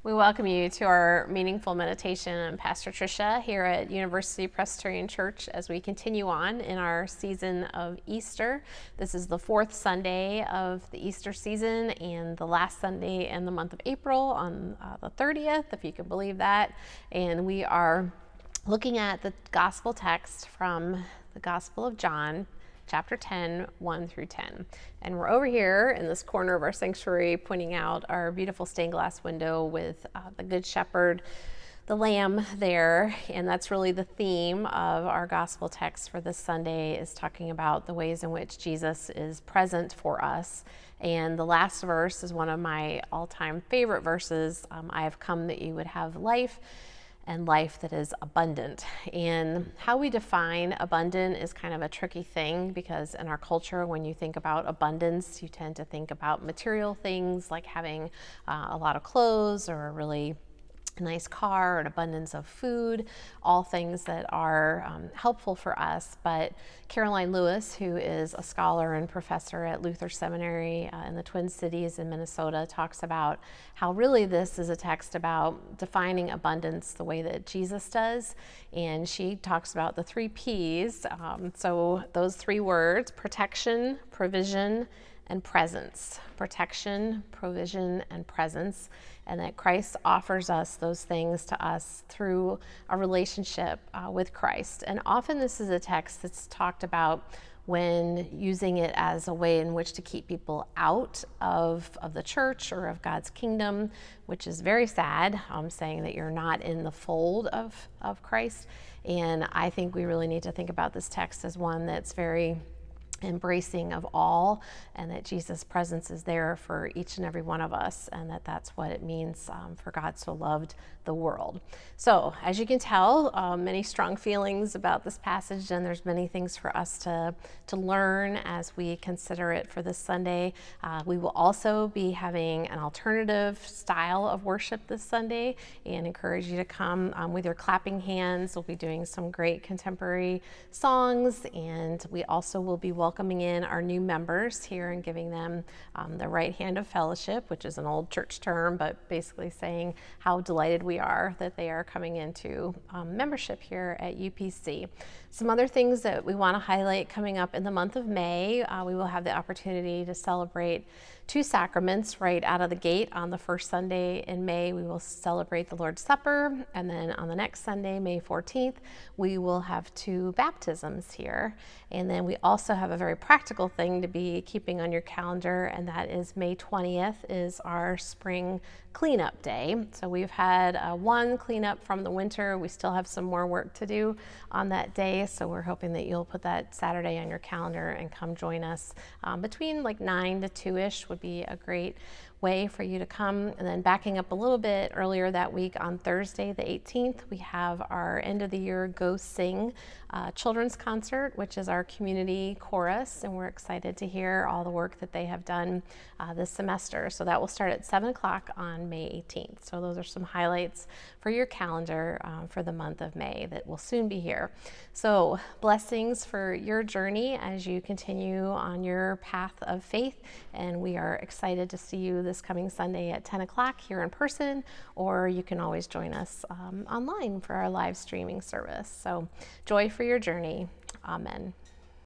We welcome you to our meaningful meditation. I'm Pastor Tricia here at University Presbyterian Church as we continue on in our season of Easter. This is the fourth Sunday of the Easter season and the last Sunday in the month of April on the 30th, if you can believe that. And we are looking at the gospel text from the Gospel of John, chapter 10, 1 through 10. And we're over here in this corner of our sanctuary pointing out our beautiful stained glass window with the Good Shepherd, the Lamb there. And that's really the theme of our gospel text for this Sunday, is talking about the ways in which Jesus is present for us. And the last verse is one of my all-time favorite verses. I have come that you would have life, and life that is abundant. And how we define abundant is kind of a tricky thing, because in our culture, when you think about abundance, you tend to think about material things like having a lot of clothes or a really nice car, an abundance of food, all things that are helpful for us. But Caroline Lewis, who is a scholar and professor at Luther Seminary in the Twin Cities in Minnesota, talks about how really this is a text about defining abundance the way that Jesus does. And she talks about the 3 P's. So those 3 words: protection, provision, and presence. Protection, provision, and presence. And that Christ offers us those things to us through a relationship with Christ. And often this is a text that's talked about when using it as a way in which to keep people out of the church or of God's kingdom, which is very sad, saying that you're not in the fold of Christ. And I think we really need to think about this text as one that's very embracing of all, and that Jesus' presence is there for each and every one of us, and that's what it means for God so loved the world. So as you can tell, many strong feelings about this passage, and there's many things for us to learn as we consider it for this Sunday. We will also be having an alternative style of worship this Sunday, and encourage you to come with your clapping hands. We'll be doing some great contemporary songs, and we also will be welcoming in our new members here and giving them the right hand of fellowship, which is an old church term, but basically saying how delighted we are that they are coming into membership here at UPC. Some other things that we want to highlight coming up in the month of May: we will have the opportunity to celebrate 2 sacraments right out of the gate. On the first Sunday in May, we will celebrate the Lord's Supper, and then on the next Sunday, May 14th, we will have 2 baptisms here. And then we also have a very practical thing to be keeping on your calendar, and that is May 20th is our spring cleanup day. So we've had one cleanup from the winter. We still have some more work to do on that day, so we're hoping that you'll put that Saturday on your calendar and come join us. Between like 9 to 2-ish would be a great way for you to come. And then backing up a little bit, earlier that week on Thursday the 18th, we have our end of the year Go Sing children's concert, which is our community chorus, and we're excited to hear all the work that they have done this semester. So that will start at 7 o'clock on May 18th. So those are some highlights for your calendar for the month of May that will soon be here. So blessings for your journey as you continue on your path of faith, and we are excited to see you this coming Sunday at 10 o'clock here in person, or you can always join us online for our live streaming service. So joy for your journey. Amen.